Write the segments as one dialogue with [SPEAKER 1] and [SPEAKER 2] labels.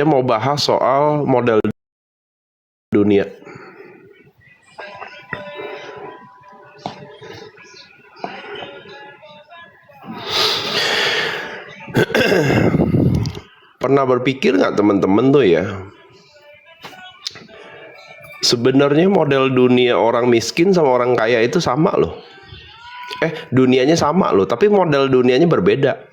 [SPEAKER 1] Saya mau bahas soal model dunia. Pernah berpikir nggak teman-teman tuh ya, sebenarnya model dunia orang miskin sama orang kaya itu sama loh. Dunianya sama loh, tapi model dunianya berbeda.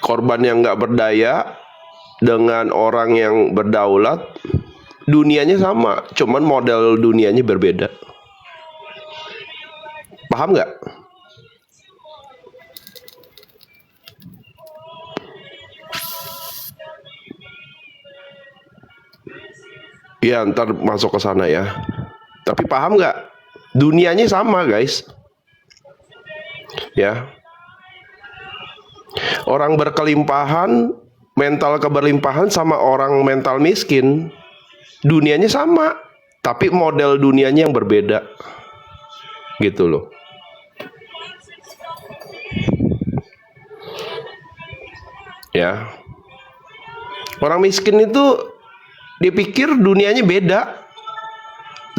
[SPEAKER 1] Korban yang nggak berdaya dengan orang yang berdaulat, dunianya sama, cuman model dunianya berbeda. Paham nggak? Ya, ntar masuk ke sana ya. Tapi paham nggak? Dunianya sama, guys. Ya. Orang berkelimpahan, mental keberlimpahan sama orang mental miskin, dunianya sama, tapi model dunianya yang berbeda. Gitu loh. Ya. Orang miskin itu dipikir dunianya beda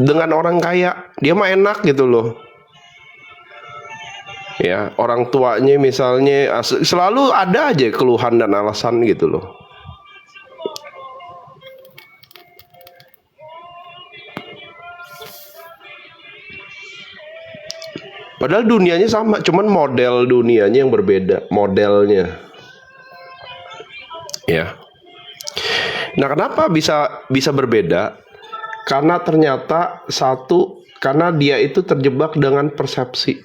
[SPEAKER 1] dengan orang kaya. Dia mah enak gitu loh. Ya, orang tuanya misalnya selalu ada aja keluhan dan alasan gitu loh. Padahal dunianya sama, cuman model dunianya yang berbeda, modelnya. Ya. Nah, kenapa bisa berbeda? Karena ternyata karena dia itu terjebak dengan persepsi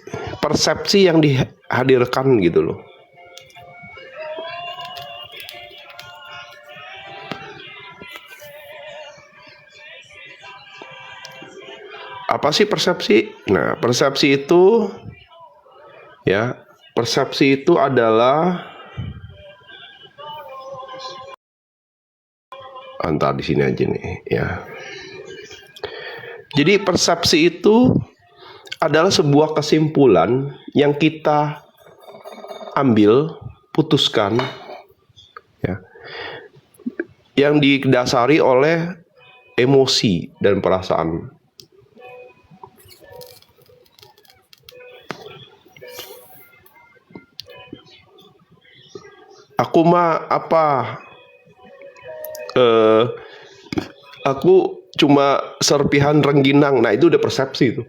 [SPEAKER 1] yang dihadirkan gitu loh. Apa sih persepsi? Nah, persepsi itu adalah antar di sini aja nih ya. Jadi persepsi itu adalah sebuah kesimpulan yang kita ambil, putuskan ya, yang didasari oleh emosi dan perasaan. Aku mah aku cuma serpihan rengginang. Nah, itu udah persepsi itu.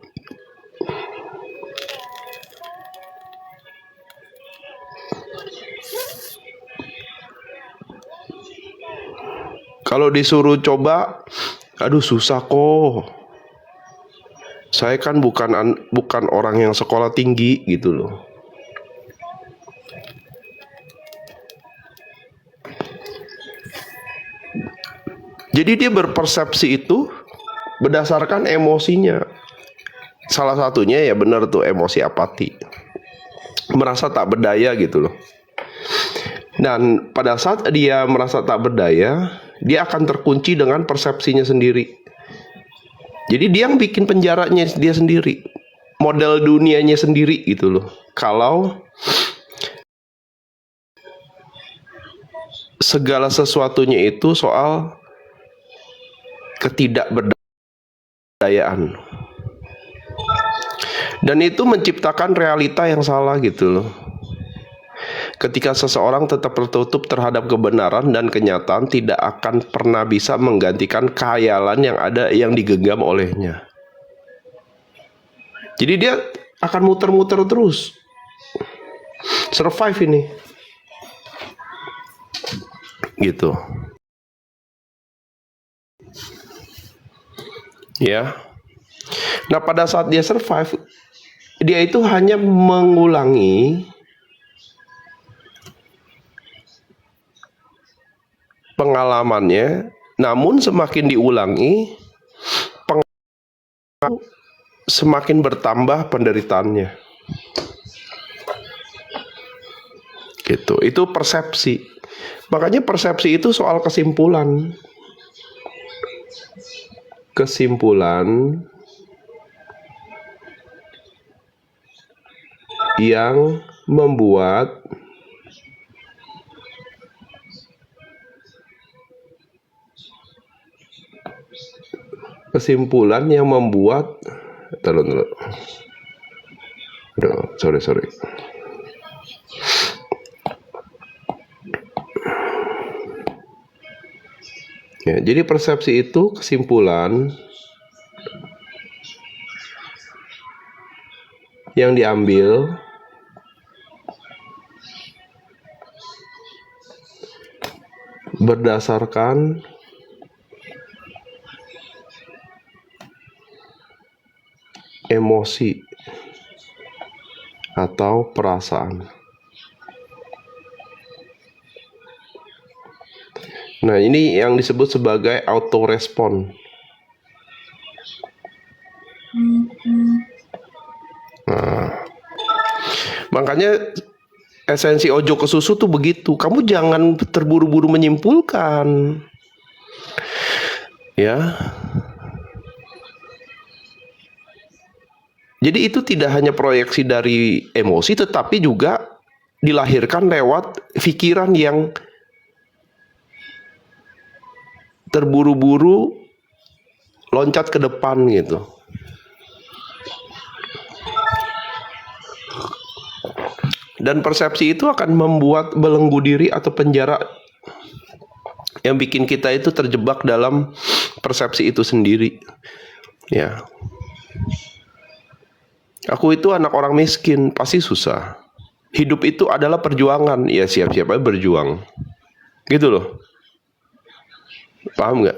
[SPEAKER 1] Kalau disuruh coba, aduh susah kok. Saya kan bukan orang yang sekolah tinggi gitu loh. Jadi dia berpersepsi itu berdasarkan emosinya. Salah satunya ya benar tuh, emosi apati. Merasa tak berdaya gitu loh. Dan pada saat dia merasa tak berdaya, dia akan terkunci dengan persepsinya sendiri. Jadi dia yang bikin penjaranya dia sendiri, model dunianya sendiri gitu loh. Kalau segala sesuatunya itu soal ketidakberdayaan, dan itu menciptakan realita yang salah gitu loh. Ketika seseorang tetap tertutup terhadap kebenaran dan kenyataan, tidak akan pernah bisa menggantikan khayalan yang ada yang digenggam olehnya. Jadi dia akan muter-muter terus, survive ini gitu ya. Nah, pada saat dia survive, dia itu hanya mengulangi pengalamannya, namun semakin diulangi, semakin bertambah penderitaannya. Gitu. Itu persepsi. Makanya persepsi itu soal kesimpulan. yang membuat kesimpulan yang membuat sorry. Ya, jadi persepsi itu kesimpulan yang diambil berdasarkan emosi atau perasaan. Nah, ini yang disebut sebagai autorespon. Nah, makanya esensi ojo ke susu tuh begitu. Kamu jangan terburu-buru menyimpulkan. Ya. Jadi itu tidak hanya proyeksi dari emosi, tetapi juga dilahirkan lewat pikiran yang terburu-buru loncat ke depan gitu. Dan persepsi itu akan membuat belenggu diri atau penjara yang bikin kita itu terjebak dalam persepsi itu sendiri. Ya. Aku itu anak orang miskin, pasti susah. Hidup itu adalah perjuangan, ya siap-siap aja berjuang. Gitu loh. Paham nggak?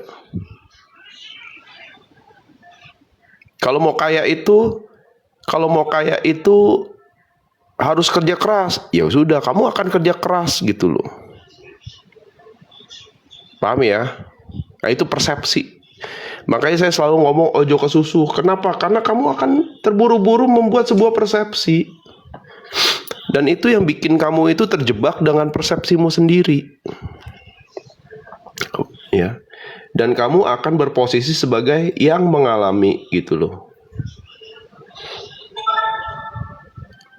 [SPEAKER 1] Kalau mau kaya itu harus kerja keras. Ya sudah, kamu akan kerja keras gitu loh. Paham ya? Nah, itu persepsi. Makanya saya selalu ngomong ojo ke susu. Kenapa? Karena kamu akan terburu-buru membuat sebuah persepsi. Dan itu yang bikin kamu itu terjebak dengan persepsimu sendiri. Ya. Dan kamu akan berposisi sebagai yang mengalami gitu loh.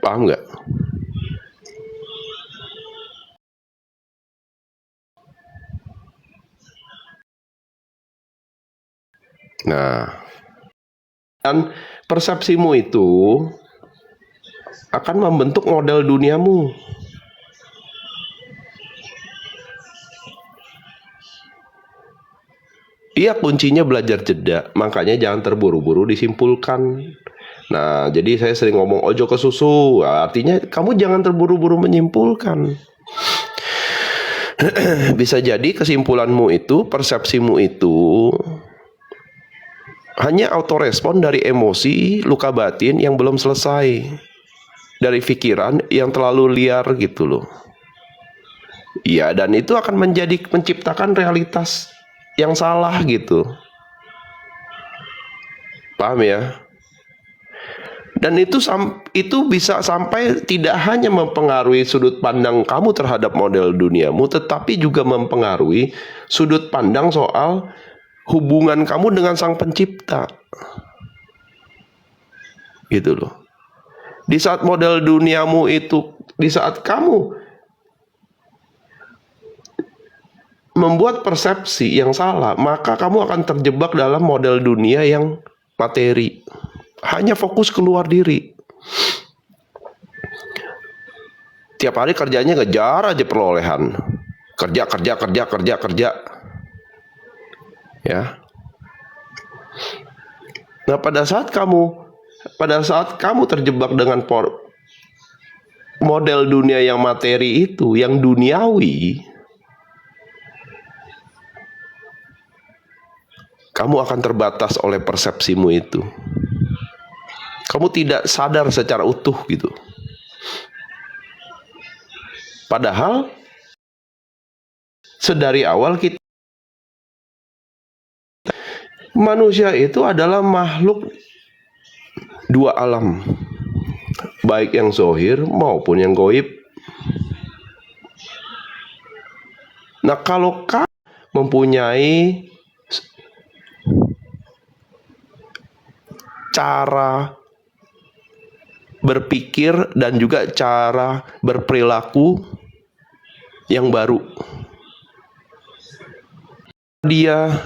[SPEAKER 1] Paham nggak? Nah, dan persepsimu itu akan membentuk model duniamu. Iya, kuncinya belajar jeda. Makanya jangan terburu-buru disimpulkan. Nah, jadi saya sering ngomong ojo ke susu. Artinya kamu jangan terburu-buru menyimpulkan. Bisa jadi kesimpulanmu itu, persepsimu itu hanya autorespon dari emosi, luka batin yang belum selesai. Dari pikiran yang terlalu liar gitu loh. Iya, dan itu akan menciptakan realitas yang salah gitu. Paham ya? Dan itu bisa sampai tidak hanya mempengaruhi sudut pandang kamu terhadap model duniamu, tetapi juga mempengaruhi sudut pandang soal hubungan kamu dengan Sang Pencipta. Gitu loh. Di saat model duniamu itu, di saat kamu membuat persepsi yang salah, maka kamu akan terjebak dalam model dunia yang materi. Hanya fokus keluar diri. Tiap hari kerjanya ngejar aja perolehan. Kerja. Ya. Nah, pada saat kamu terjebak dengan model dunia yang materi itu, yang duniawi, kamu akan terbatas oleh persepsimu itu. Kamu tidak sadar secara utuh gitu. Padahal sedari awal manusia itu adalah makhluk dua alam, baik yang zohir maupun yang goib. Nah, kalau kamu mempunyai cara berpikir dan juga cara berperilaku yang baru.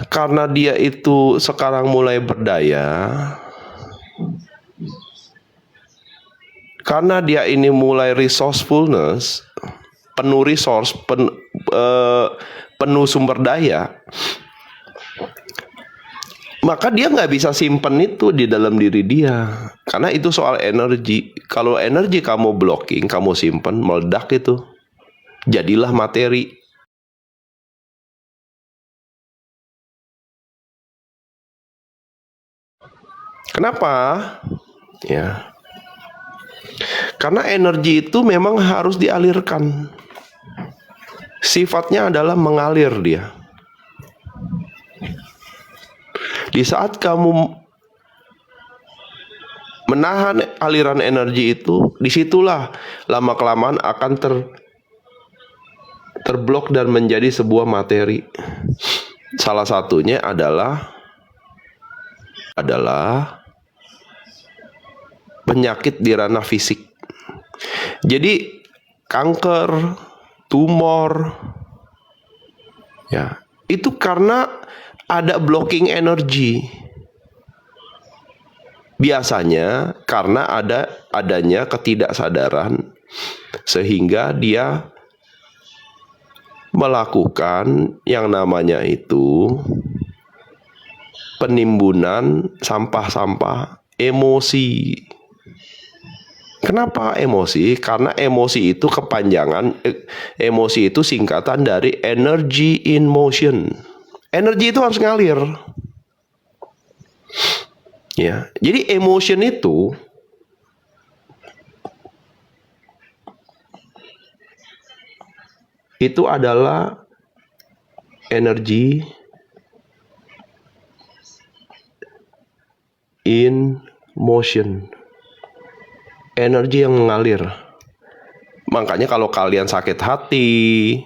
[SPEAKER 1] Karena dia itu sekarang mulai berdaya, karena dia ini mulai resourcefulness, penuh resource, penuh sumber daya, maka dia nggak bisa simpen itu di dalam diri dia. Karena itu soal energi. Kalau energi kamu blocking, kamu simpen, meledak itu. Jadilah materi. Kenapa? Ya. Karena energi itu memang harus dialirkan. Sifatnya adalah mengalir dia. Di saat kamu menahan aliran energi itu, disitulah lama-kelamaan akan terblok dan menjadi sebuah materi. Salah satunya adalah penyakit di ranah fisik. Jadi kanker, tumor, ya itu karena ada blocking energi. Biasanya karena adanya ketidaksadaran sehingga dia melakukan yang namanya itu penimbunan sampah-sampah emosi. Kenapa emosi? Karena emosi itu kepanjangan, emosi itu singkatan dari energy in motion. Energi itu harus ngalir. Ya, jadi emotion itu adalah energy in motion. Energi yang mengalir. Makanya kalau kalian sakit hati,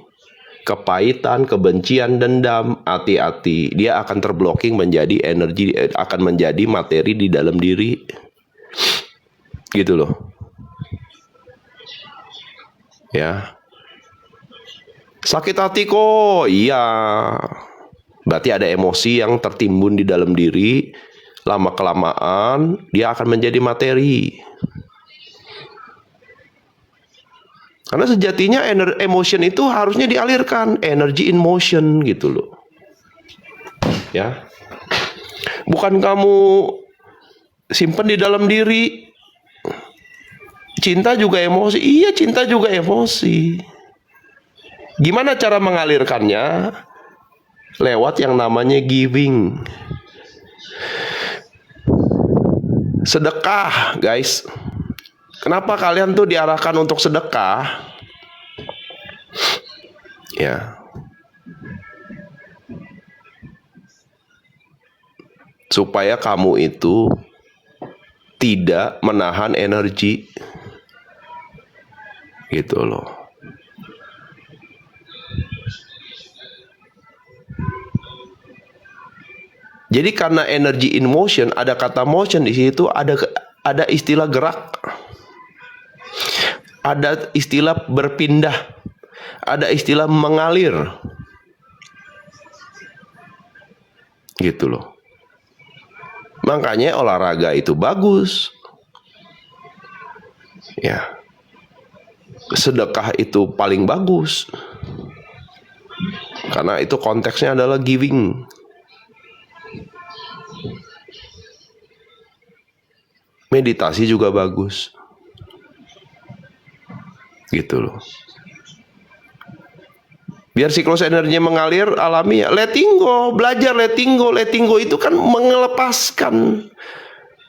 [SPEAKER 1] kepahitan, kebencian, dendam, hati-hati, dia akan terblocking menjadi energi, akan menjadi materi di dalam diri. Gitu loh. Ya. Sakit hati kok, iya. Berarti ada emosi yang tertimbun di dalam diri. Lama-kelamaan dia akan menjadi materi. Karena sejatinya emotion itu harusnya dialirkan, energy in motion gitu loh. Ya. Bukan kamu simpen di dalam diri. Cinta juga emosi. Iya, cinta juga emosi. Gimana cara mengalirkannya? Lewat yang namanya giving. Sedekah, guys. Kenapa kalian tuh diarahkan untuk sedekah? Ya. Supaya kamu itu tidak menahan energi. Gitu loh. Jadi karena energy in motion, ada kata motion di situ, ada istilah gerak. Ada istilah berpindah, ada istilah mengalir, gitu loh. Makanya olahraga itu bagus, ya. Sedekah itu paling bagus, karena itu konteksnya adalah giving. Meditasi juga bagus. Gitu loh. Biar siklus energinya mengalir alami, ya letting go, belajar letting go. Letting go itu kan melepaskan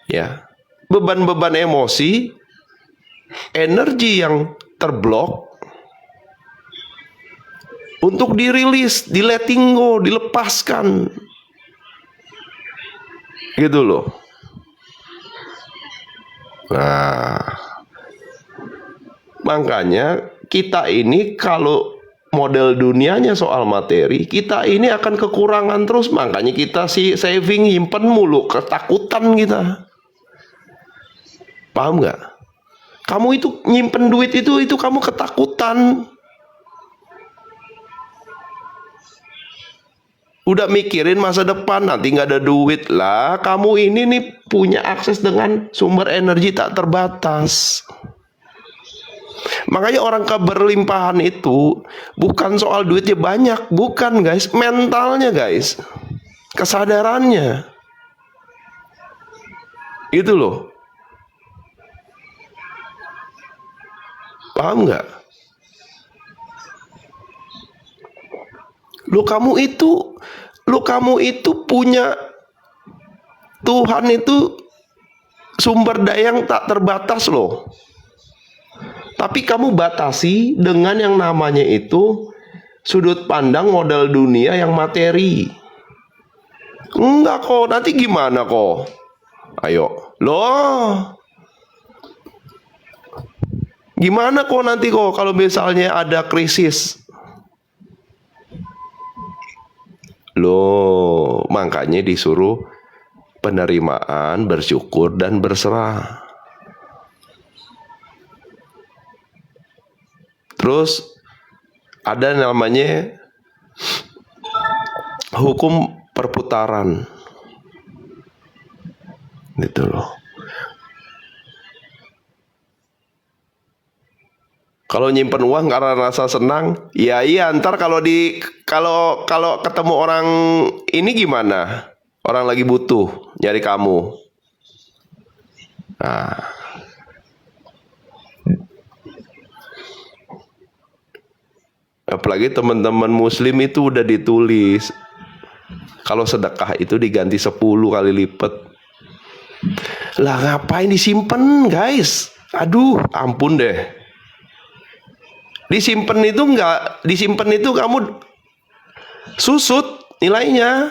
[SPEAKER 1] ya beban-beban emosi, energi yang terblok untuk dirilis, di letting go, dilepaskan. Gitu loh. Nah, makanya kita ini kalau model dunianya soal materi, kita ini akan kekurangan terus. Makanya kita saving, nyimpen mulu, ketakutan kita. Paham nggak? Kamu itu nyimpen duit itu kamu ketakutan. Udah mikirin masa depan, nanti nggak ada duit lah. Kamu ini nih punya akses dengan sumber energi tak terbatas. Makanya orang keberlimpahan itu bukan soal duitnya banyak, bukan guys, mentalnya guys, kesadarannya. Itu loh. Paham nggak? Lu kamu itu punya Tuhan itu sumber daya yang tak terbatas loh. Tapi kamu batasi dengan yang namanya itu sudut pandang modal dunia yang materi. Enggak kok, nanti gimana kok? Ayo, loh. Gimana kok nanti kok kalau misalnya ada krisis? Loh, makanya disuruh penerimaan, bersyukur, dan berserah. Terus ada namanya hukum perputaran. Gitu loh. Kalau nyimpen uang karena rasa senang, ya iya ntar kalau ketemu orang ini gimana? Orang lagi butuh nyari kamu. Nah, apalagi teman-teman muslim itu udah ditulis kalau sedekah itu diganti 10 kali lipat. Lah ngapain disimpan guys? Aduh, ampun deh. Disimpan itu kamu susut nilainya.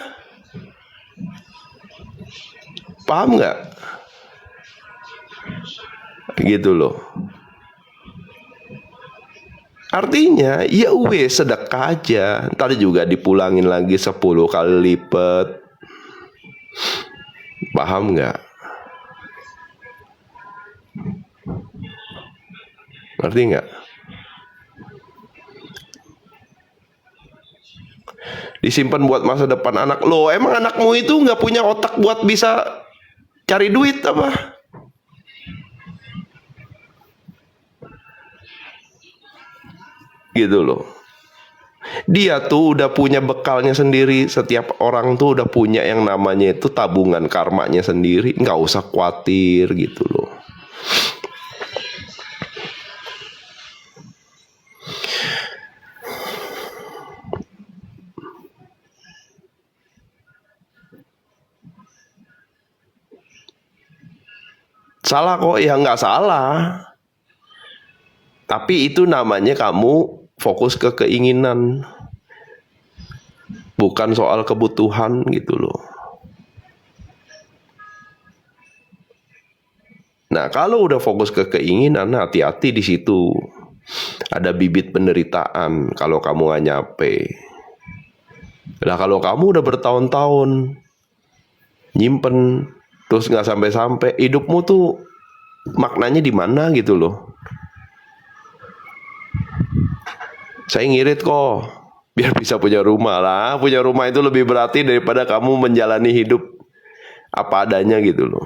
[SPEAKER 1] Paham nggak? Gitu loh. Artinya ya sedekah aja, ntar juga dipulangin lagi 10 kali lipat. Paham nggak? Ngerti nggak? Disimpan buat masa depan anak lo. Emang anakmu itu nggak punya otak buat bisa cari duit apa? Gitu loh. Dia tuh udah punya bekalnya sendiri. Setiap orang tuh udah punya yang namanya itu tabungan karmanya sendiri. Nggak usah khawatir gitu loh. Salah kok? Ya nggak salah. Tapi itu namanya kamu fokus ke keinginan. Bukan soal kebutuhan gitu loh. Nah, kalau udah fokus ke keinginan, hati-hati di situ. Ada bibit penderitaan kalau kamu nggak nyampe. Lah kalau kamu udah bertahun-tahun nyimpen terus nggak sampai-sampai, hidupmu tuh maknanya di mana gitu loh. Saya ngirit kok, biar bisa punya rumah lah. Punya rumah itu lebih berarti daripada kamu menjalani hidup apa adanya gitu loh.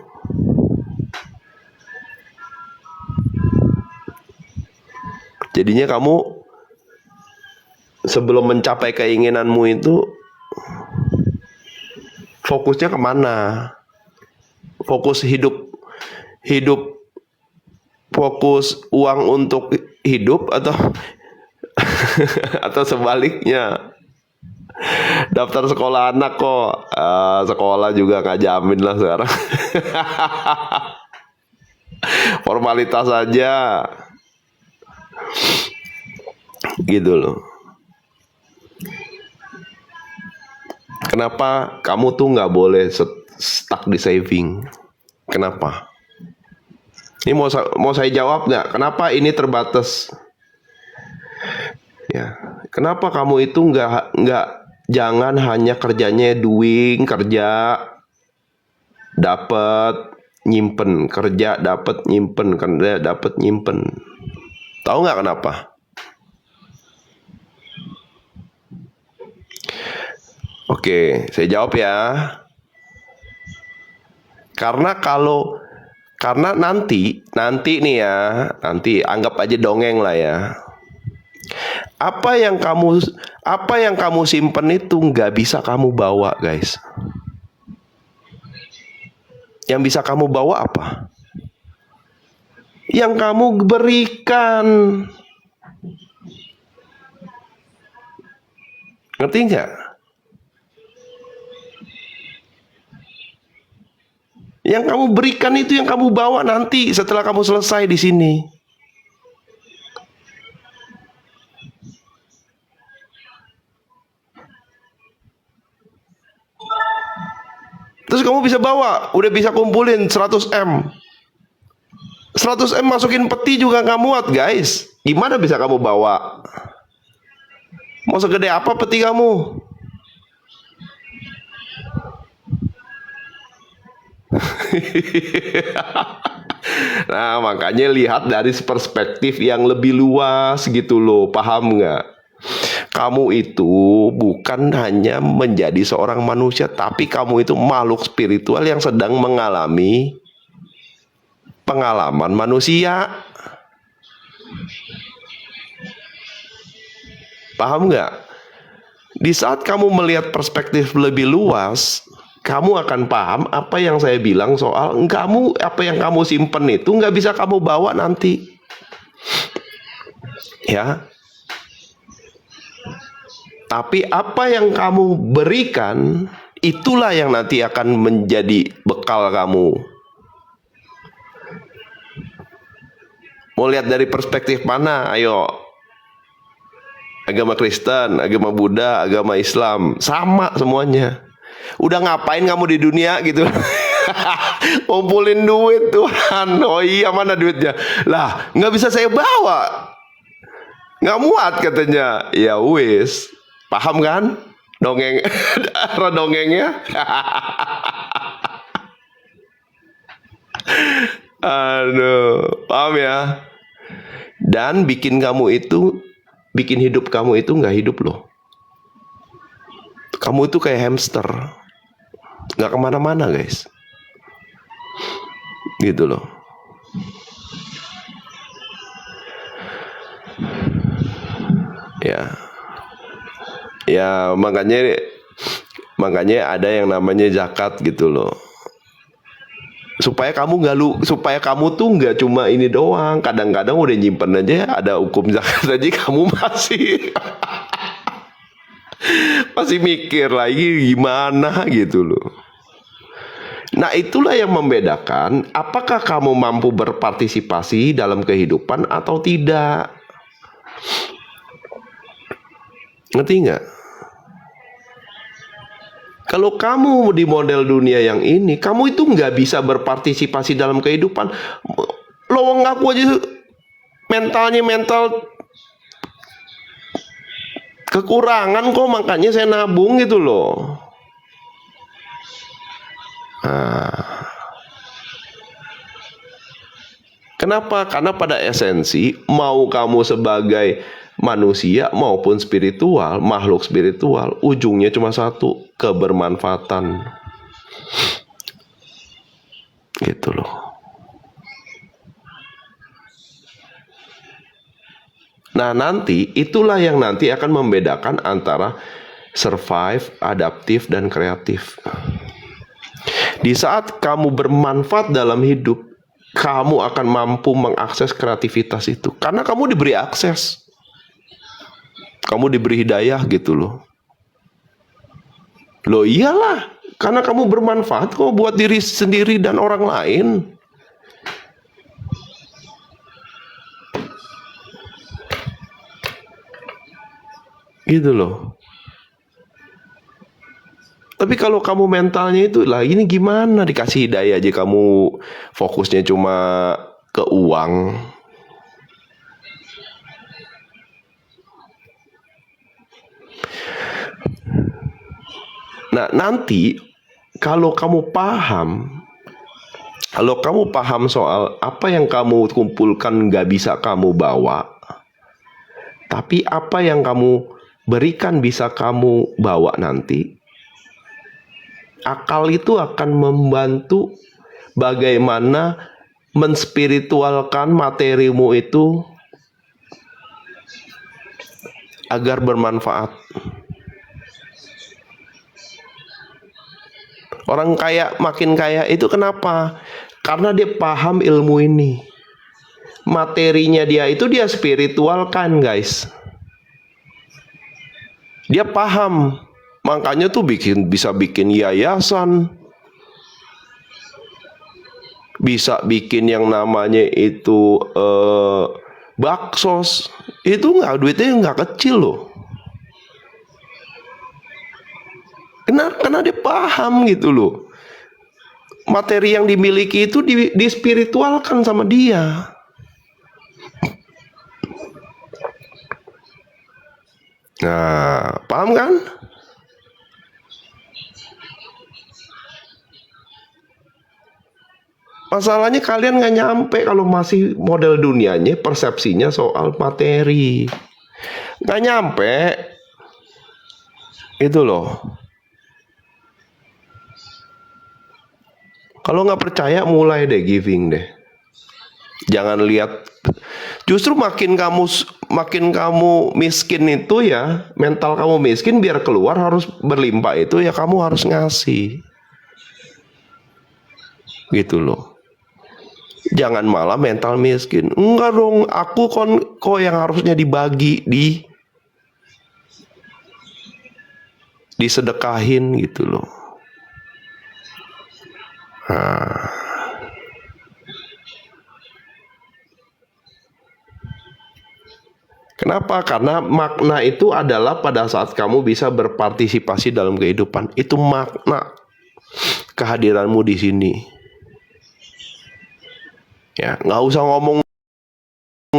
[SPEAKER 1] Jadinya kamu sebelum mencapai keinginanmu itu fokusnya kemana? Fokus hidup, fokus uang untuk hidup atau atau sebaliknya? Daftar sekolah anak kok, sekolah juga nggak jamin lah sekarang. Formalitas saja, gitu loh. Kenapa kamu tuh nggak boleh stuck di saving? Kenapa? Ini mau saya jawab nggak? Kenapa ini terbatas? Ya, kenapa kamu itu jangan hanya kerjanya doing, kerja, dapat, nyimpen, kerja dapat nyimpen, kerja dapat nyimpen. Tahu nggak kenapa? Oke, saya jawab ya. Karena nanti nih ya, nanti anggap aja dongeng lah ya. Apa yang kamu simpen itu nggak bisa kamu bawa, guys. Yang bisa kamu bawa apa? Yang kamu berikan. Ngerti nggak? Yang kamu berikan itu yang kamu bawa nanti setelah kamu selesai di sini. Terus kamu bisa bawa, udah bisa kumpulin 100 M. 100 M masukin peti juga nggak muat, guys. Gimana bisa kamu bawa? Mau segede apa peti kamu? Nah, makanya lihat dari perspektif yang lebih luas gitu loh, paham nggak? Kamu itu bukan hanya menjadi seorang manusia, tapi kamu itu makhluk spiritual yang sedang mengalami pengalaman manusia. Paham nggak? Di saat kamu melihat perspektif lebih luas, kamu akan paham apa yang saya bilang soal apa yang kamu simpen itu nggak bisa kamu bawa nanti. Ya. Tapi apa yang kamu berikan, itulah yang nanti akan menjadi bekal kamu. Mau lihat dari perspektif mana? Ayo. Agama Kristen, agama Buddha, agama Islam, sama semuanya. Udah ngapain kamu di dunia gitu? Kumpulin duit, Tuhan. Oh iya, mana duitnya? Lah, nggak bisa saya bawa. Nggak muat katanya. Ya wis. Paham kan? Dongeng. Arah dongengnya. Aduh, paham ya? Dan bikin hidup kamu itu nggak hidup loh. Kamu itu kayak hamster, nggak kemana-mana, guys. Gitu loh. Ya makanya ada yang namanya zakat gitu loh. Supaya kamu tuh nggak cuma ini doang. Kadang-kadang udah nyimpen aja ada hukum zakat aja kamu masih mikir lagi gimana gitu loh. Nah, itulah yang membedakan apakah kamu mampu berpartisipasi dalam kehidupan atau tidak. Ngerti nggak? Kalau kamu di model dunia yang ini, kamu itu nggak bisa berpartisipasi dalam kehidupan. Lo ngaku aja mental kekurangan kok, makanya saya nabung gitu loh. Nah, kenapa? Karena pada esensi, mau kamu sebagai manusia maupun spiritual, makhluk spiritual, ujungnya cuma satu, kebermanfaatan. Gitu loh. Nah, nanti itulah yang nanti akan membedakan antara survive, adaptif, dan kreatif. Di saat kamu bermanfaat dalam hidup, kamu akan mampu mengakses kreativitas itu. Karena kamu diberi akses. Kamu diberi hidayah gitu loh. Loh iyalah, karena kamu bermanfaat kok buat diri sendiri dan orang lain. Gitu loh. Tapi kalau kamu mentalnya itu lah, ini gimana dikasih hidayah aja kamu fokusnya cuma ke uang. Nah, nanti kalau kamu paham Kalau kamu paham soal apa yang kamu kumpulkan gak bisa kamu bawa, tapi apa yang kamu berikan bisa kamu bawa nanti, akal itu akan membantu bagaimana menspiritualkan materimu itu agar bermanfaat. Orang kaya makin kaya itu kenapa? Karena dia paham ilmu ini. Materinya dia itu dia spiritualkan, guys. Dia paham. Makanya tuh bisa bikin yayasan. Bisa bikin yang namanya itu baksos. Itu duitnya nggak kecil loh. Karena dia paham gitu loh. Materi yang dimiliki itu dispiritualkan sama dia. Nah, paham kan? Masalahnya kalian nggak nyampe kalau masih model dunianya, persepsinya soal materi. Nggak nyampe. Itu loh. Kalau nggak percaya, mulai deh giving deh. Jangan lihat. Justru makin kamu miskin itu ya, mental kamu miskin, biar keluar harus berlimpah itu ya kamu harus ngasih. Gitu loh. Jangan malah mental miskin. Enggak dong, aku kok yang harusnya dibagi, disedekahin gitu loh. Nah. Kenapa? Karena makna itu adalah pada saat kamu bisa berpartisipasi dalam kehidupan. Itu makna kehadiranmu di sini. Ya, nggak usah ngomong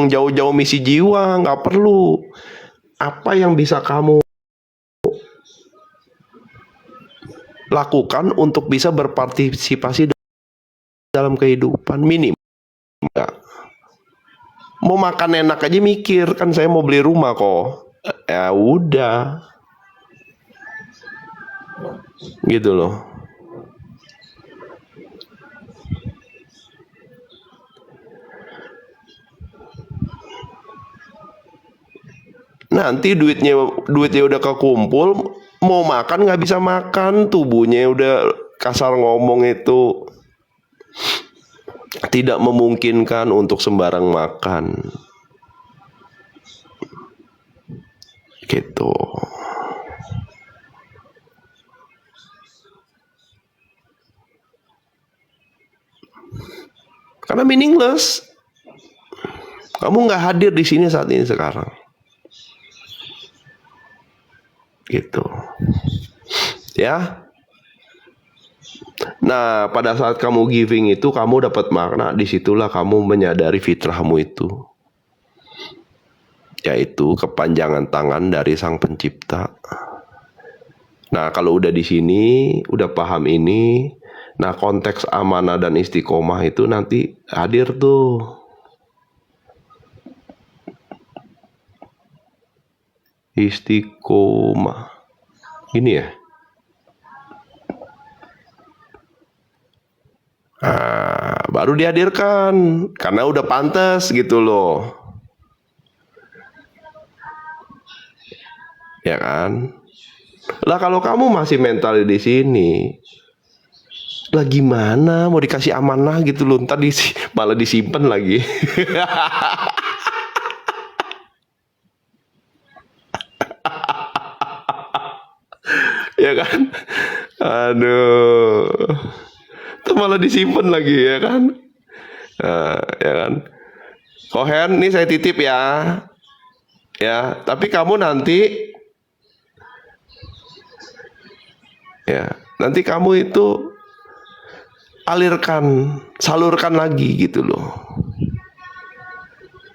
[SPEAKER 1] jauh-jauh misi jiwa, nggak perlu. Apa yang bisa kamu lakukan untuk bisa berpartisipasi dalam kehidupan minimal. Mau makan enak aja mikir, kan saya mau beli rumah kok. Ya udah. Gitu loh. Nanti duitnya udah kekumpul, mau makan nggak bisa makan, tubuhnya udah kasar ngomong itu tidak memungkinkan untuk sembarang makan. Gitu. Karena meaningless. Kamu nggak hadir di sini saat ini sekarang. Gitu. Ya. Nah, pada saat kamu giving itu kamu dapat makna, disitulah kamu menyadari fitrahmu itu, yaitu kepanjangan tangan dari Sang Pencipta. Nah, kalau udah di sini, udah paham ini, nah konteks amanah dan istiqomah itu nanti hadir tuh. Istiqomah. Ini ya. Nah, baru dihadirkan karena udah pantas gitu loh. Ya kan? Lah kalau kamu masih mental di sini, lah gimana mau dikasih amanah gitu loh, ntar malah disimpan lagi. Ya kan? Aduh. Itu malah disimpan lagi ya kan? Nah, ya kan? Kohen, ini saya titip ya. Ya, tapi kamu nanti nanti kamu itu salurkan lagi gitu loh.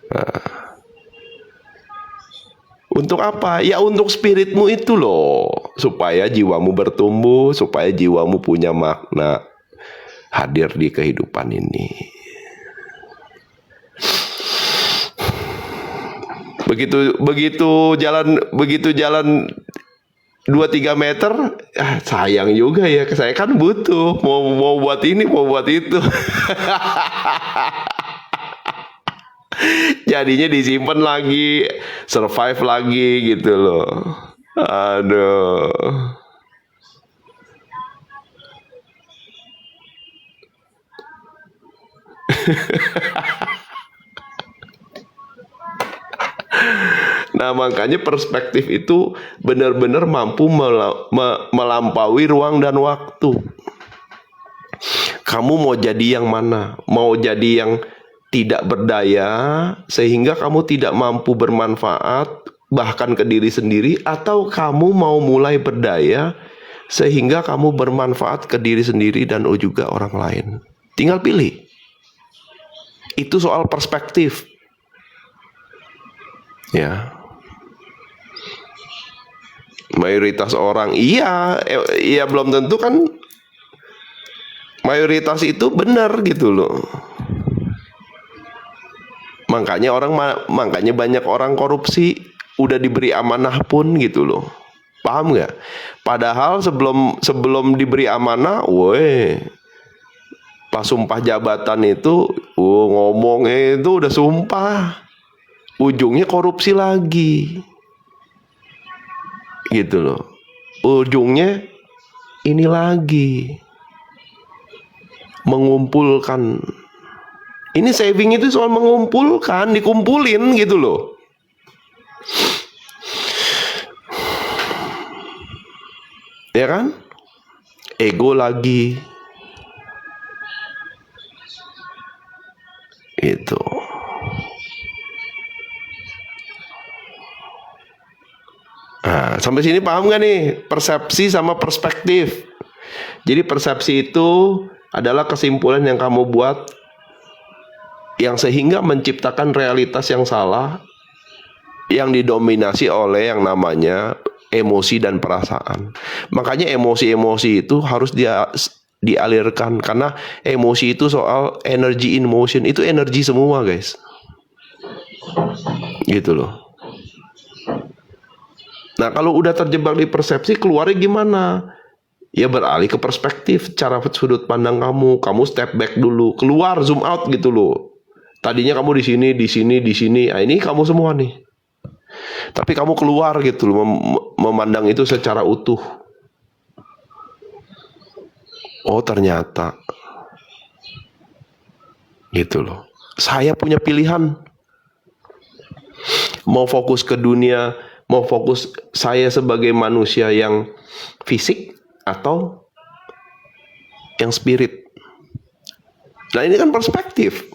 [SPEAKER 1] Nah, untuk apa? Ya untuk spiritmu itu loh, supaya jiwamu bertumbuh, supaya jiwamu punya makna. hadir di kehidupan ini. Begitu jalan 2-3 meter, sayang juga ya, saya kan butuh mau buat ini, mau buat itu. Jadinya disimpan lagi, survive lagi gitu loh. Aduh. Nah, makanya perspektif itu benar-benar mampu melampaui ruang dan waktu. Kamu mau jadi yang mana? Mau jadi yang tidak berdaya sehingga kamu tidak mampu bermanfaat bahkan ke diri sendiri, atau kamu mau mulai berdaya sehingga kamu bermanfaat ke diri sendiri dan juga orang lain. Tinggal pilih. Itu soal perspektif. Ya. Mayoritas orang iya belum tentu kan mayoritas itu benar gitu loh. Makanya banyak orang korupsi, udah diberi amanah pun gitu loh. Paham nggak? Padahal sebelum diberi amanah, pas sumpah jabatan itu, ngomongnya itu udah sumpah, ujungnya korupsi lagi. Gitu loh. Ujungnya ini lagi mengumpulkan. Ini saving itu soal mengumpulkan, dikumpulin gitu loh. Ya kan? Ego lagi. Itu. Nah, sampai sini paham gak nih? Persepsi sama perspektif. Jadi persepsi itu adalah kesimpulan yang kamu buat yang sehingga menciptakan realitas yang salah, yang didominasi oleh yang namanya emosi dan perasaan. Makanya emosi-emosi itu harus dialirkan, karena emosi itu soal energy in motion, itu energi semua guys. Gitu loh. Nah, kalau udah terjebak di persepsi, keluarnya gimana? Ya beralih ke perspektif, cara sudut pandang kamu step back dulu, keluar, zoom out gitu loh. Tadinya kamu di sini, nah ini kamu semua nih. Tapi kamu keluar gitu loh, memandang itu secara utuh. Oh ternyata, gitu loh. Saya punya pilihan. Mau fokus ke dunia, mau fokus saya sebagai manusia yang fisik atau yang spirit. Nah ini kan perspektif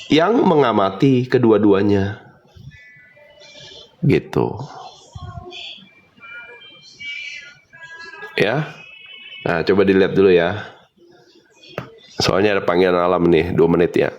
[SPEAKER 1] yang mengamati kedua-duanya. Gitu. Ya. Nah coba dilihat dulu ya. Soalnya ada panggilan alam nih, 2 menit ya.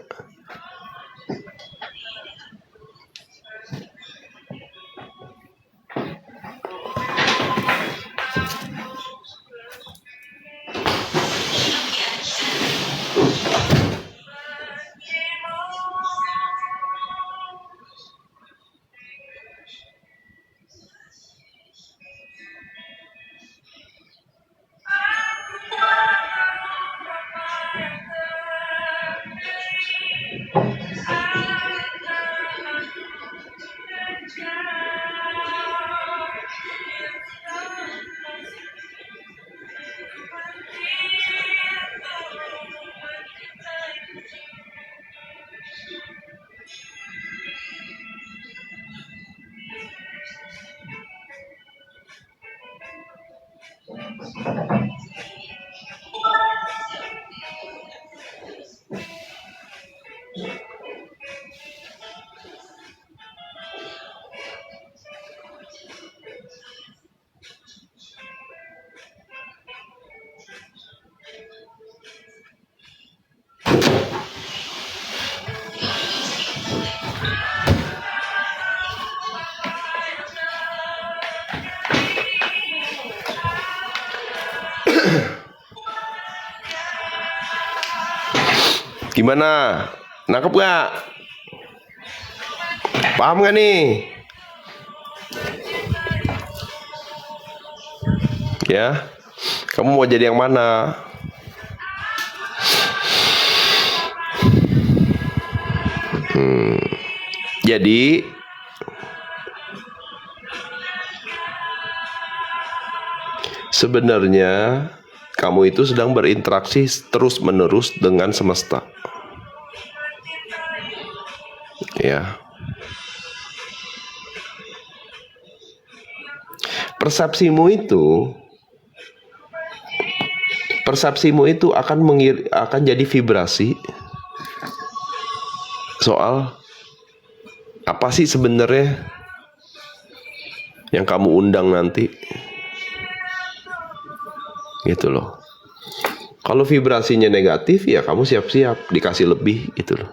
[SPEAKER 1] Gimana? Nangkep gak? Paham gak nih? Ya, kamu mau jadi yang mana? Jadi sebenarnya kamu itu sedang berinteraksi terus-menerus dengan semesta. Ya. Persepsimu itu akan jadi vibrasi soal apa sih sebenarnya yang kamu undang nanti, gitu loh. Kalau vibrasinya negatif, ya kamu siap-siap dikasih lebih, gitu loh.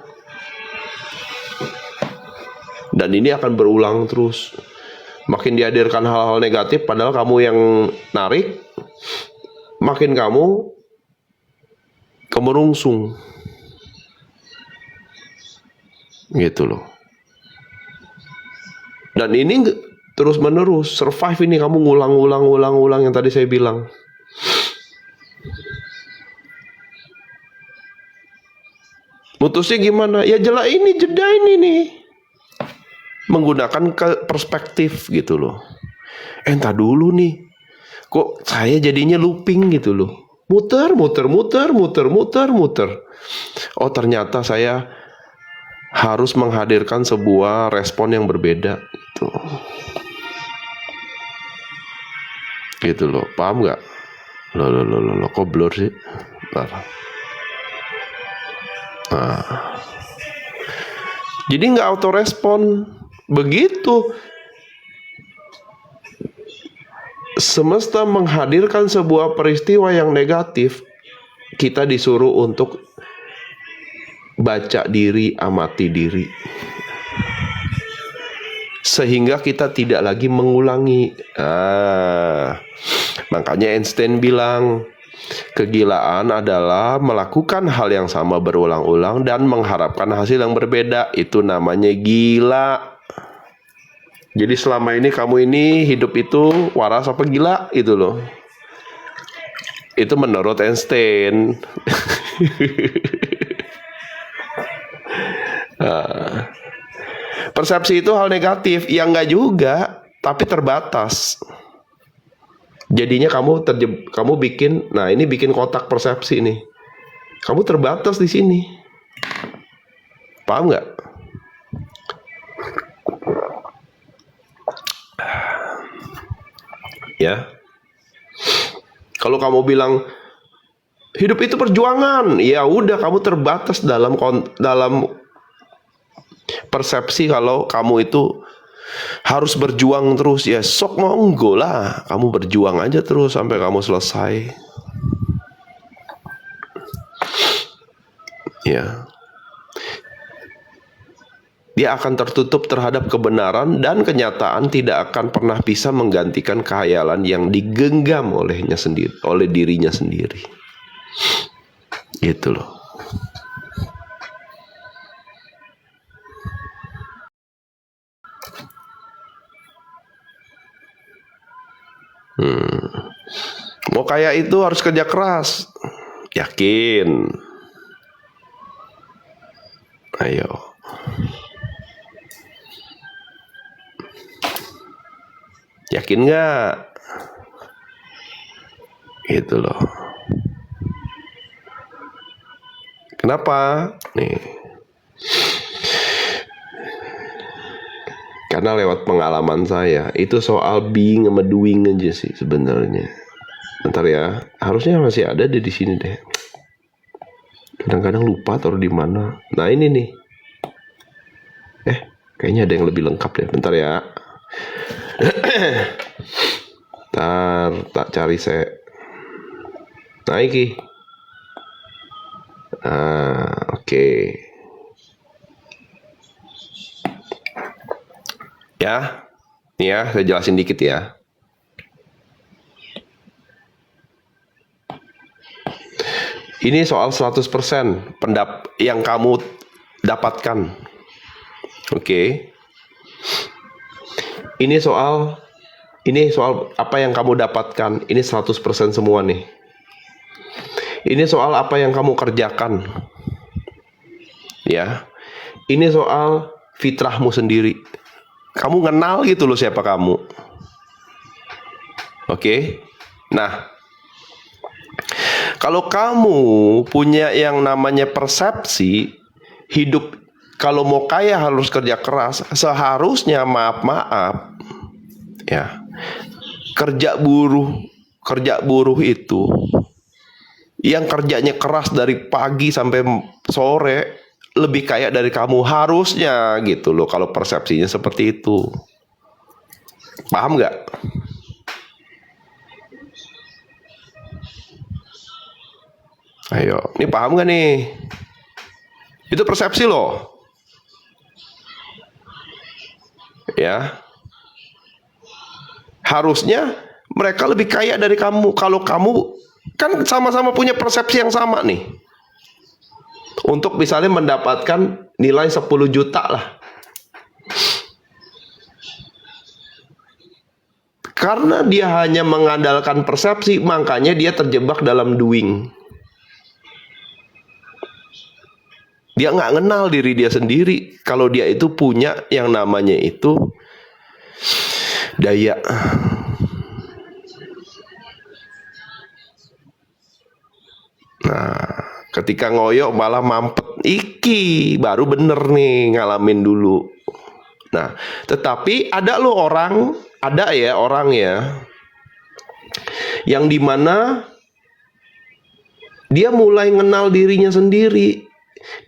[SPEAKER 1] Dan ini akan berulang terus. Makin dihadirkan hal-hal negatif, padahal kamu yang narik, makin kamu kemerungsung, gitu loh. Dan ini terus menerus survive, ini kamu ngulang yang tadi saya bilang. Mutusnya gimana? Ya jeda ini nih. Menggunakan perspektif, gitu loh. Entah dulu nih, kok saya jadinya looping, gitu loh. Muter. Oh, ternyata saya harus menghadirkan sebuah respon yang berbeda, gitu. Gitu loh, paham nggak? Loh, kok blur sih? Nah. Jadi nggak auto respon. Begitu semesta menghadirkan sebuah peristiwa yang negatif, kita disuruh untuk baca diri, amati diri, sehingga kita tidak lagi mengulangi. Makanya Einstein bilang, kegilaan adalah melakukan hal yang sama berulang-ulang dan mengharapkan hasil yang berbeda. Itu namanya gila. Jadi selama ini kamu ini hidup itu waras apa gila, gitu loh. Itu menurut Einstein. Persepsi itu hal negatif. Ya enggak juga, tapi terbatas. Jadinya kamu bikin, nah ini bikin kotak persepsi nih. Kamu terbatas di sini. Paham nggak? Ya. Kalau kamu bilang hidup itu perjuangan, ya udah kamu terbatas dalam persepsi kalau kamu itu harus berjuang terus. Ya sok monggo lah, kamu berjuang aja terus sampai kamu selesai. Ya. Dia akan tertutup terhadap kebenaran dan kenyataan tidak akan pernah bisa menggantikan khayalan yang digenggam oleh dirinya sendiri. Gitu loh. Mau kayak itu harus kerja keras. Yakin. Ayo. Yakin nggak? Gitu loh. Kenapa? Nih. Karena lewat pengalaman saya, itu soal being sama doing aja sih sebenarnya. Bentar ya, harusnya masih ada di sini deh. Kadang-kadang lupa taruh di mana. Nah ini nih. Kayaknya ada yang lebih lengkap deh. Bentar ya. Tak cari saya. Nah iki. Oke. Ya. Nih ya, saya jelasin dikit ya. Ini soal 100% yang kamu dapatkan. Oke. Ini soal apa yang kamu dapatkan. Ini 100% semua nih. Ini soal apa yang kamu kerjakan. Ya. Ini soal fitrahmu sendiri. Kamu kenal gitu loh siapa kamu. Oke. Nah, kalau kamu punya yang namanya persepsi hidup, kalau mau kaya harus kerja keras, seharusnya maaf ya, kerja buruh itu yang kerjanya keras dari pagi sampai sore lebih kaya dari kamu, harusnya gitu loh kalau persepsinya seperti itu. Paham nggak? Ayo, ini paham gak nih? Itu persepsi loh. Ya. Harusnya mereka lebih kaya dari kamu. Kalau kamu kan sama-sama punya persepsi yang sama nih. Untuk misalnya mendapatkan nilai 10 juta lah. Karena dia hanya mengandalkan persepsi, makanya dia terjebak dalam doing. Dia nggak kenal diri dia sendiri. Kalau dia itu punya yang namanya itu daya. Nah, ketika ngoyo malah mampet. Iki baru bener nih, ngalamin dulu. Nah, tetapi ada loh orang ya, yang dimana dia mulai kenal dirinya sendiri.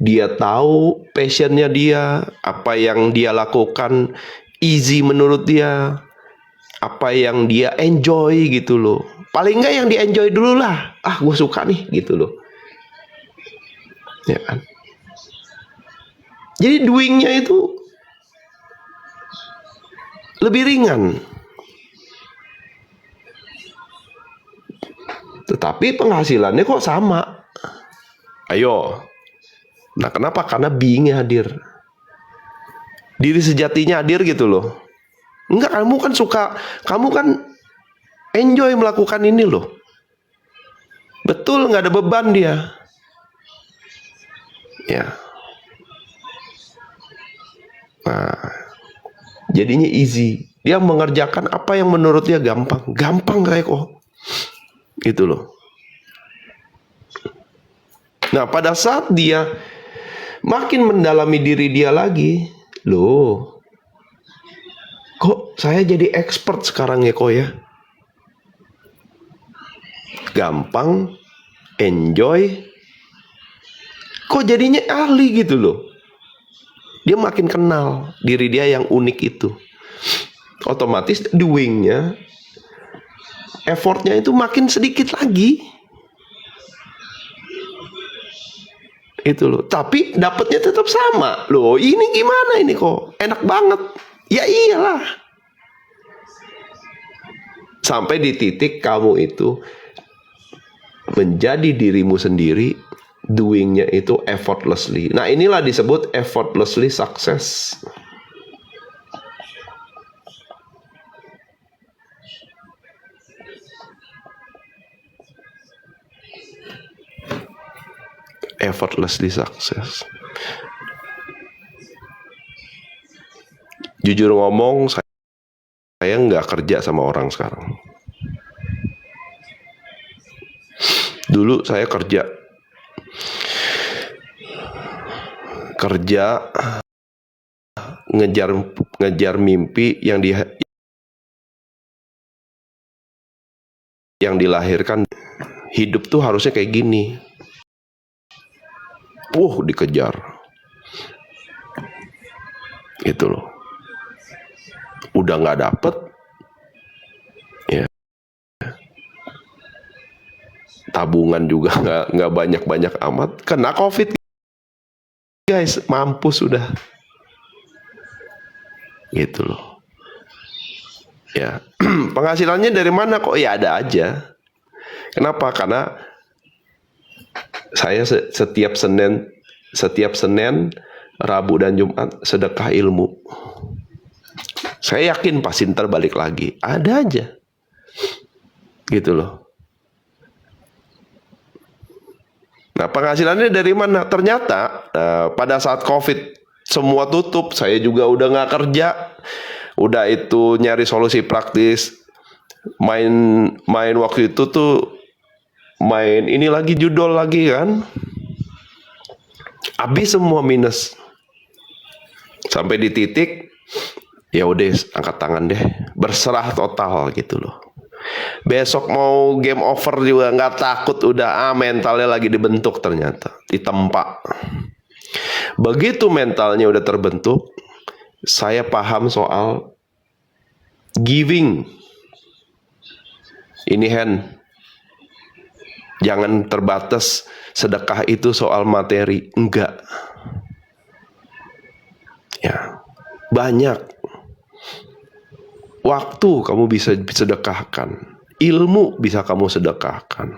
[SPEAKER 1] Dia tahu passionnya dia, apa yang dia lakukan easy menurut dia, apa yang dia enjoy gitu loh. Paling nggak yang dia enjoy dulu lah. Gue suka nih gitu loh. Ya kan? Jadi doingnya itu lebih ringan. Tetapi penghasilannya kok sama. Ayo. Nah, kenapa? Karena being-nya hadir. Diri sejatinya hadir gitu loh. Enggak, kamu kan enjoy melakukan ini loh. Betul, nggak ada beban dia. Ya. Nah, jadinya easy. Dia mengerjakan apa yang menurut dia gampang. Gampang kayak kok. Gitu loh. Nah, pada saat dia makin mendalami diri dia lagi, loh, kok saya jadi expert sekarang ya kok ya? Gampang, enjoy, kok jadinya ahli gitu loh. Dia makin kenal diri dia yang unik itu. Otomatis doing-nya, effortnya itu makin sedikit lagi. Itu loh. Tapi dapatnya tetap sama. Loh, ini gimana ini kok? Enak banget. Ya iyalah. Sampai di titik kamu itu menjadi dirimu sendiri, doing-nya itu effortlessly. Nah, inilah disebut effortlessly success. Effortlessly success. Jujur ngomong, saya nggak kerja sama orang sekarang. Dulu saya kerja ngejar mimpi yang dilahirkan. Hidup tuh harusnya kayak gini. Dikejar. Gitu loh. Udah nggak dapet, ya. Tabungan juga nggak banyak amat. Kena COVID, guys, mampus udah. Gitu loh. Ya, penghasilannya dari mana kok? Ya ada aja. Kenapa? Karena Saya setiap Senin, Rabu dan Jumat sedekah ilmu. Saya yakin pasti ntar balik lagi. Ada aja. Gitu loh. Nah, penghasilannya dari mana? Ternyata pada saat COVID semua tutup, saya juga udah nggak kerja. Udah itu nyari solusi praktis. Main waktu itu tuh main ini lagi, judol lagi kan. Habis semua minus. Sampai di titik ya udah angkat tangan deh, berserah total gitu loh. Besok mau game over juga nggak takut, udah mentalnya lagi dibentuk ternyata, ditempa. Begitu mentalnya udah terbentuk, saya paham soal giving. Ini jangan terbatas sedekah itu soal materi, enggak. Ya, banyak. Waktu kamu bisa sedekahkan, ilmu bisa kamu sedekahkan,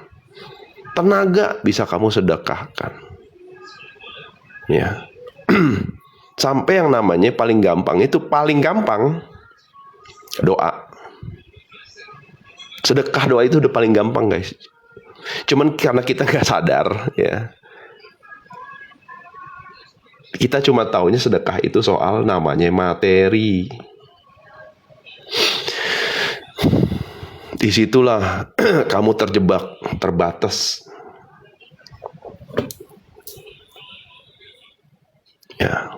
[SPEAKER 1] tenaga bisa kamu sedekahkan. Ya. Sampai yang namanya paling gampang doa. Sedekah doa itu udah paling gampang, guys. Cuman karena kita nggak sadar, ya. Kita cuma taunya sedekah itu soal namanya materi. Disitulah kamu terjebak, terbatas. Ya.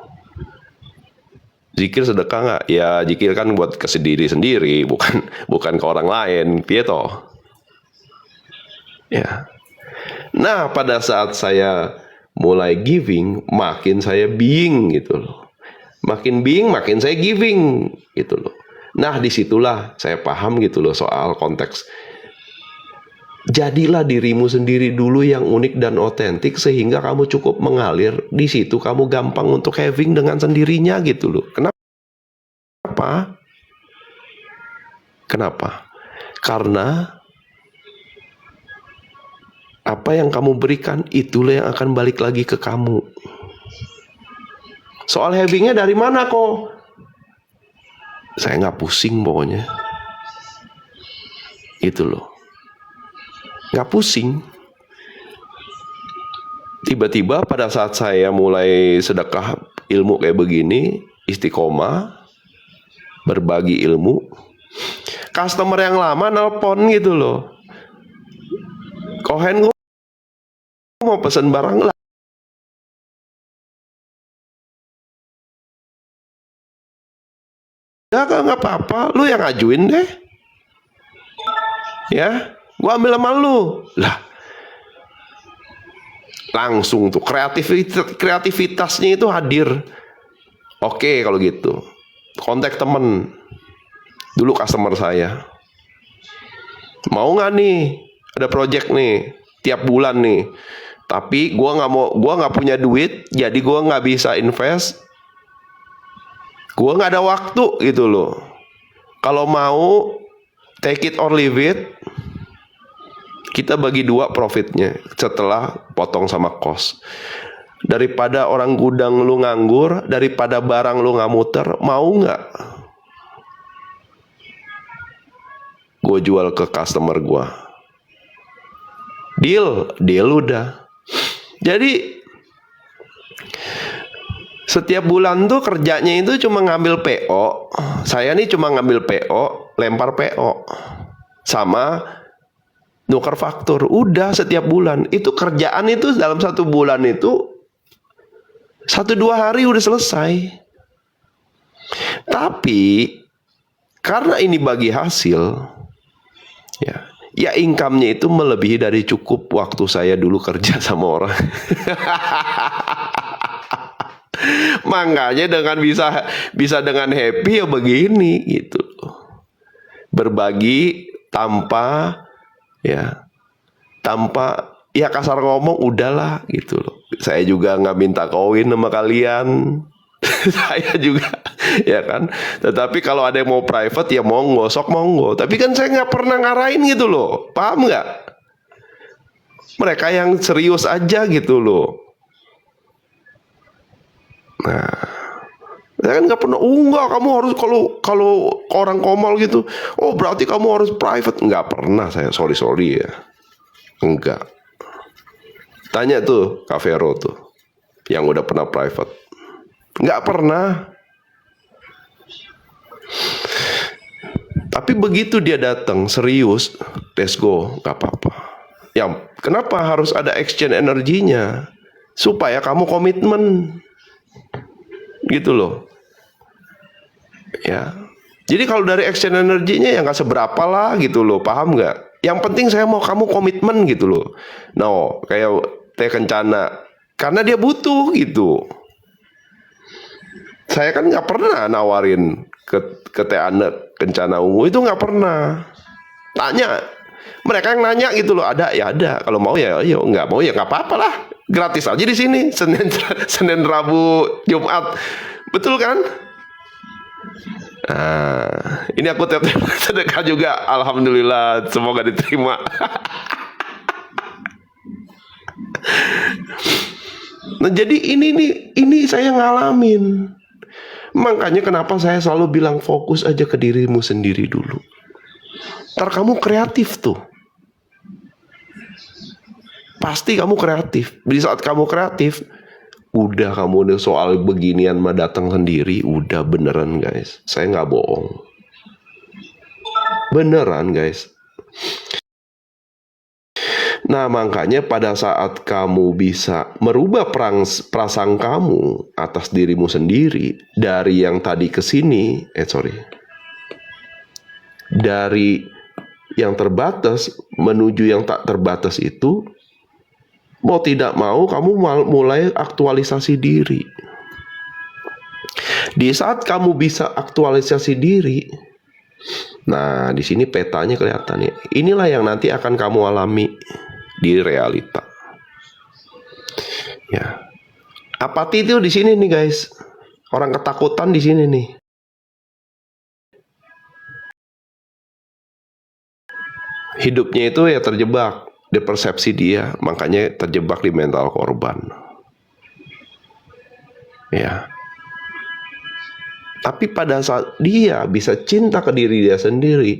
[SPEAKER 1] Zikir sedekah nggak? Ya zikir kan buat ke diri sendiri, bukan ke orang lain, gitu. Ya. Nah, pada saat saya mulai giving, makin saya being gitu loh. Makin being, makin saya giving gitu loh. Nah, disitulah saya paham gitu loh soal konteks. Jadilah dirimu sendiri dulu yang unik dan otentik sehingga kamu cukup mengalir. Di situ kamu gampang untuk having dengan sendirinya gitu loh. Kenapa? Kenapa? Karena apa yang kamu berikan itulah yang akan balik lagi ke kamu. Soal havingnya dari mana kok? Saya nggak pusing pokoknya. Gitu loh. Nggak pusing. Tiba-tiba pada saat saya mulai sedekah ilmu kayak begini, istiqomah, berbagi ilmu, customer yang lama nelpon gitu loh. Kohen, gue mau pesen barang lah. Ya nggak apa-apa, lu yang ngajuin deh. Ya, gua ambil sama lu. Lah, langsung tuh kreativitasnya itu hadir. Oke kalau gitu, kontak temen dulu, customer saya. Mau nggak nih? Ada project nih, tiap bulan nih. Tapi gua nggak punya duit, jadi gua nggak bisa invest. Gua nggak ada waktu gitu loh. Kalau mau take it or leave it, kita bagi 2 profitnya setelah potong sama kos. Daripada orang gudang lu nganggur, daripada barang lu nggak muter, mau nggak? Gue jual ke customer gue. Deal udah. Jadi setiap bulan tuh kerjanya itu cuma ngambil PO. Saya nih cuma ngambil PO, lempar PO, sama nuker faktur. Udah setiap bulan. Itu kerjaan itu dalam 1 bulan itu 1-2 hari udah selesai. Tapi karena ini bagi hasil, ya income-nya itu melebihi dari cukup waktu saya dulu kerja sama orang. Makanya dengan bisa dengan happy ya begini gitu. Berbagi tanpa ya kasar ngomong udahlah gitu loh. Saya juga nggak minta koin sama kalian. Saya juga ya kan. Tetapi kalau ada yang mau private ya monggo, sok monggo. Tapi kan saya nggak pernah ngarahin gitu loh. Paham nggak? Mereka yang serius aja gitu loh. Nah, saya kan nggak pernah, enggak kamu harus kalau orang Komal gitu, oh berarti kamu harus private. Nggak pernah saya, sorry ya, enggak. Tanya tuh Kak Vero tuh, yang udah pernah private, nggak pernah. Tapi begitu dia datang serius, let's go, nggak apa-apa. Ya, kenapa harus ada exchange energinya? Supaya kamu komitmen, gitu loh. Ya, jadi kalau dari exchange energinya ya nggak seberapa lah gitu loh, paham nggak? Yang penting saya mau kamu komitmen gitu loh. No, kayak Teh Kencana, karena dia butuh gitu. Saya kan nggak pernah nawarin ke Teh Kencana Ungu itu, nggak pernah. Tanya, mereka yang nanya gitu loh, ada ya ada, kalau mau ya ayo, nggak mau ya nggak apa-apa lah, gratis aja di sini, Senin Rabu Jumat, betul kan? Nah, ini aku tiap sedekah juga, alhamdulillah, semoga diterima. Nah, jadi ini saya ngalamin. Makanya kenapa saya selalu bilang fokus aja ke dirimu sendiri dulu. Ntar kamu kreatif tuh. Pasti kamu kreatif. Di saat kamu kreatif, udah kamu soal beginian mah datang sendiri, udah beneran guys. Saya nggak bohong. Beneran guys. Nah makanya pada saat kamu bisa merubah prasangkamu atas dirimu sendiri, dari yang tadi ke sini, dari yang terbatas menuju yang tak terbatas itu, mau tidak mau kamu mulai aktualisasi diri. Di saat kamu bisa aktualisasi diri, nah di sini petanya kelihatan ya. Inilah yang nanti akan kamu alami di realita. Ya. Apati itu di sini nih guys. Orang ketakutan di sini nih. Hidupnya itu ya terjebak di persepsi dia, makanya terjebak di mental korban. Ya. Tapi pada saat dia bisa cinta ke diri dia sendiri,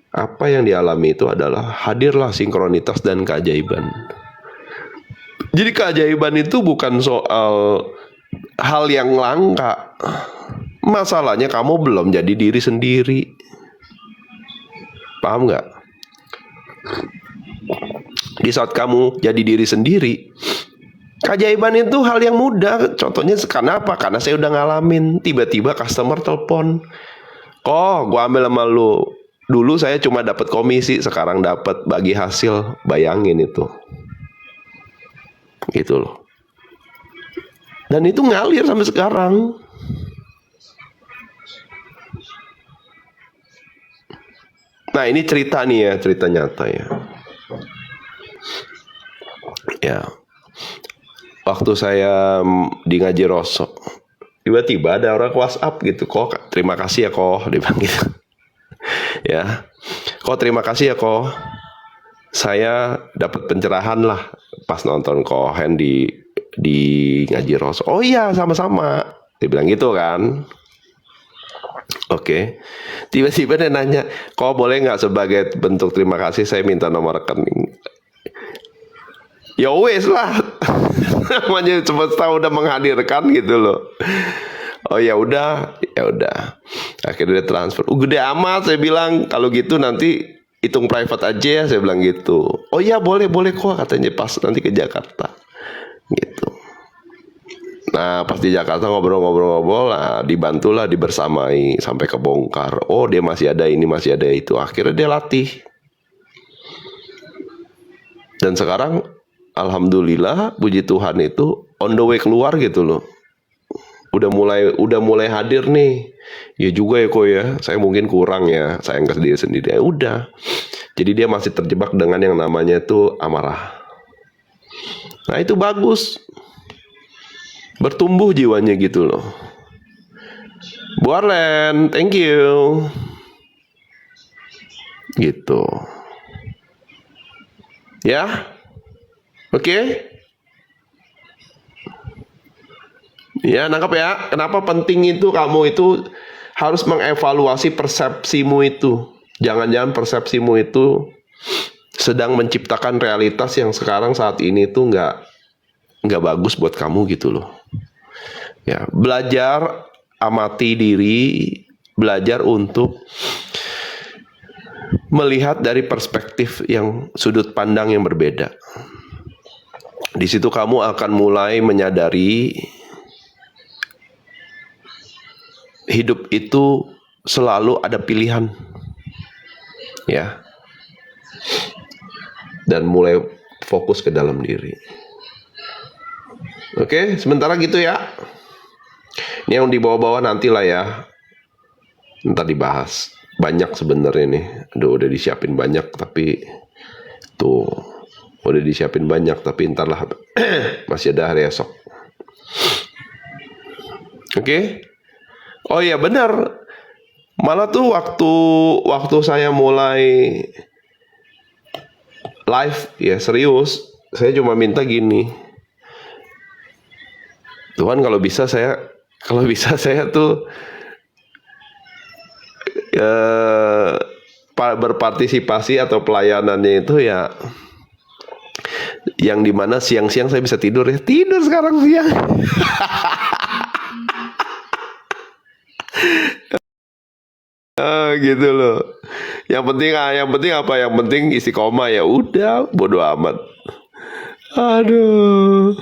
[SPEAKER 1] apa yang dialami itu adalah hadirlah sinkronitas dan keajaiban. Jadi keajaiban itu bukan soal hal yang langka. Masalahnya kamu belum jadi diri sendiri. Paham nggak? Di saat kamu jadi diri sendiri, keajaiban itu hal yang mudah. Contohnya kenapa? Karena saya udah ngalamin. Tiba-tiba customer telepon, "Kok gua ambil sama lu. Dulu saya cuma dapat komisi, sekarang dapat bagi hasil." Bayangin itu. Gitu loh. Dan itu ngalir sampai sekarang. Nah, ini cerita nih ya, cerita nyata ya. Ya. Waktu saya di Ngaji Rosso, tiba-tiba ada orang WhatsApp gitu, "Kok terima kasih ya kok," dia bilang gitu. Ya. "Kok terima kasih ya kok. Saya dapat pencerahan lah pas nonton Kohen di Ngaji Rosso." "Oh iya, sama-sama." Dia bilang gitu kan. Oke. Tiba-tiba dia nanya, "Kok boleh nggak sebagai bentuk terima kasih saya minta nomor rekening?" Ya wes lah. Namanya semesta udah menghadirkan gitu loh. Oh ya udah. Akhirnya dia transfer. Gede amat, saya bilang, "Kalau gitu nanti hitung private aja ya," saya bilang gitu. "Oh ya boleh kok," katanya, "pas nanti ke Jakarta." Gitu. Nah pas di Jakarta ngobrol-ngobrol, nah, dibantulah, dibersamai sampai kebongkar. Oh dia masih ada ini, masih ada itu. Akhirnya dia latih. Dan sekarang alhamdulillah, puji Tuhan itu on the way keluar gitu loh. Udah mulai hadir nih. Ya juga ya kok ya, saya mungkin kurang ya, sayang ke diri sendiri. Ya udah. Jadi dia masih terjebak dengan yang namanya itu amarah. Nah itu bagus. Bertumbuh jiwanya gitu loh. Bu Arlen, thank you. Gitu. Ya. Oke? Ya, nangkap ya. Kenapa penting itu kamu itu harus mengevaluasi persepsimu itu. Jangan-jangan persepsimu itu sedang menciptakan realitas yang sekarang saat ini tuh nggak bagus buat kamu gitu loh. Ya, belajar amati diri, belajar untuk melihat dari perspektif yang sudut pandang yang berbeda. Di situ kamu akan mulai menyadari hidup itu selalu ada pilihan. Ya. Dan mulai fokus ke dalam diri. Oke, sementara gitu ya. Ini yang di bawah-bawah nantilah ya. Ntar dibahas. Banyak sebenarnya nih. Aduh, udah disiapin banyak tapi tuh udah disiapin banyak tapi ntar lah. Masih ada hari esok. Oke. Oh iya benar. Malah tuh waktu saya mulai live ya serius, saya cuma minta gini. Tuhan kalau bisa saya tuh berpartisipasi atau pelayanannya itu ya yang dimana siang-siang saya bisa tidur ya. Tidur sekarang siang. Gitu loh. Yang penting apa? Yang penting isi koma ya udah, bodo amat. Aduh.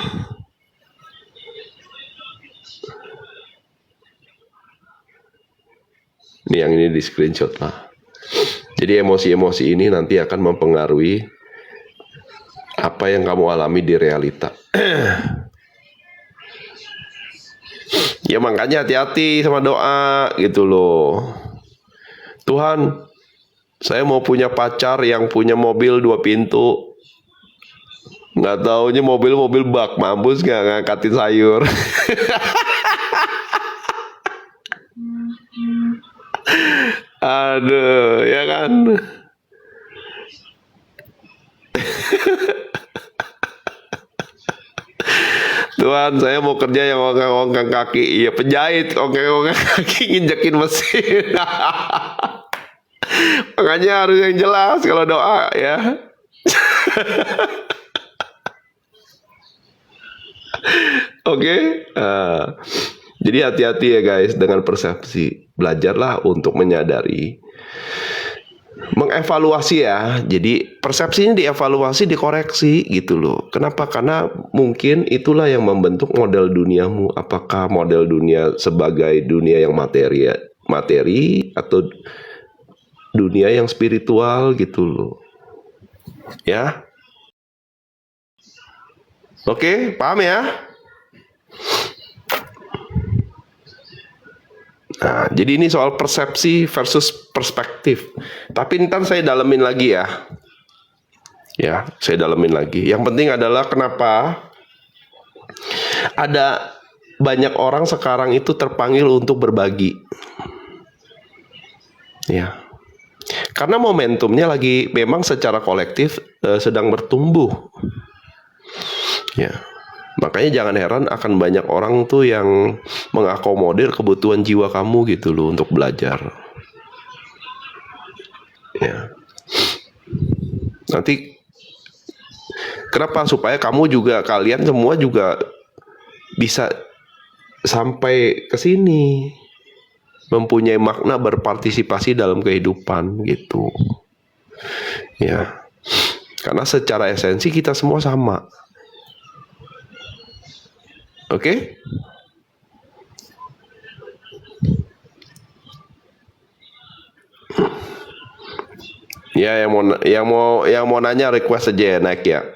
[SPEAKER 1] Ini yang ini di screenshot lah. Jadi emosi-emosi ini nanti akan mempengaruhi apa yang kamu alami di realita. Ya makanya hati-hati sama doa gitu loh. Tuhan, saya mau punya pacar yang punya mobil 2 pintu. Nggak taunya mobil bak, mampus nggak ngangkatin sayur. Aduh, ya kan. Tuhan, saya mau kerja yang ongkang-ongkang kaki. Iya, penjahit ongkang-ongkang kaki nginjekin mesin. Makanya harus yang jelas kalau doa ya. Oke. Jadi hati-hati ya guys dengan persepsi. Belajarlah untuk menyadari, mengevaluasi ya. Jadi persepsinya dievaluasi, dikoreksi gitu loh. Kenapa? Karena mungkin itulah yang membentuk model duniamu. Apakah model dunia sebagai dunia yang materi atau dunia yang spiritual gitu loh. Ya. Oke, paham ya? Nah, jadi ini soal persepsi versus perspektif. Tapi ntar saya dalemin lagi ya. Ya, saya dalemin lagi. Yang penting adalah kenapa ada banyak orang sekarang itu terpanggil untuk berbagi. Ya. Karena momentumnya lagi memang secara kolektif sedang bertumbuh. Ya. Makanya jangan heran akan banyak orang tuh yang mengakomodir kebutuhan jiwa kamu gitu loh untuk belajar. Ya. Nanti kenapa? Supaya kamu juga, kalian semua juga bisa sampai ke sini, mempunyai makna berpartisipasi dalam kehidupan gitu. Ya. Karena secara esensi kita semua sama. Oke? Ya yang mau nanya request aja ya, naik ya.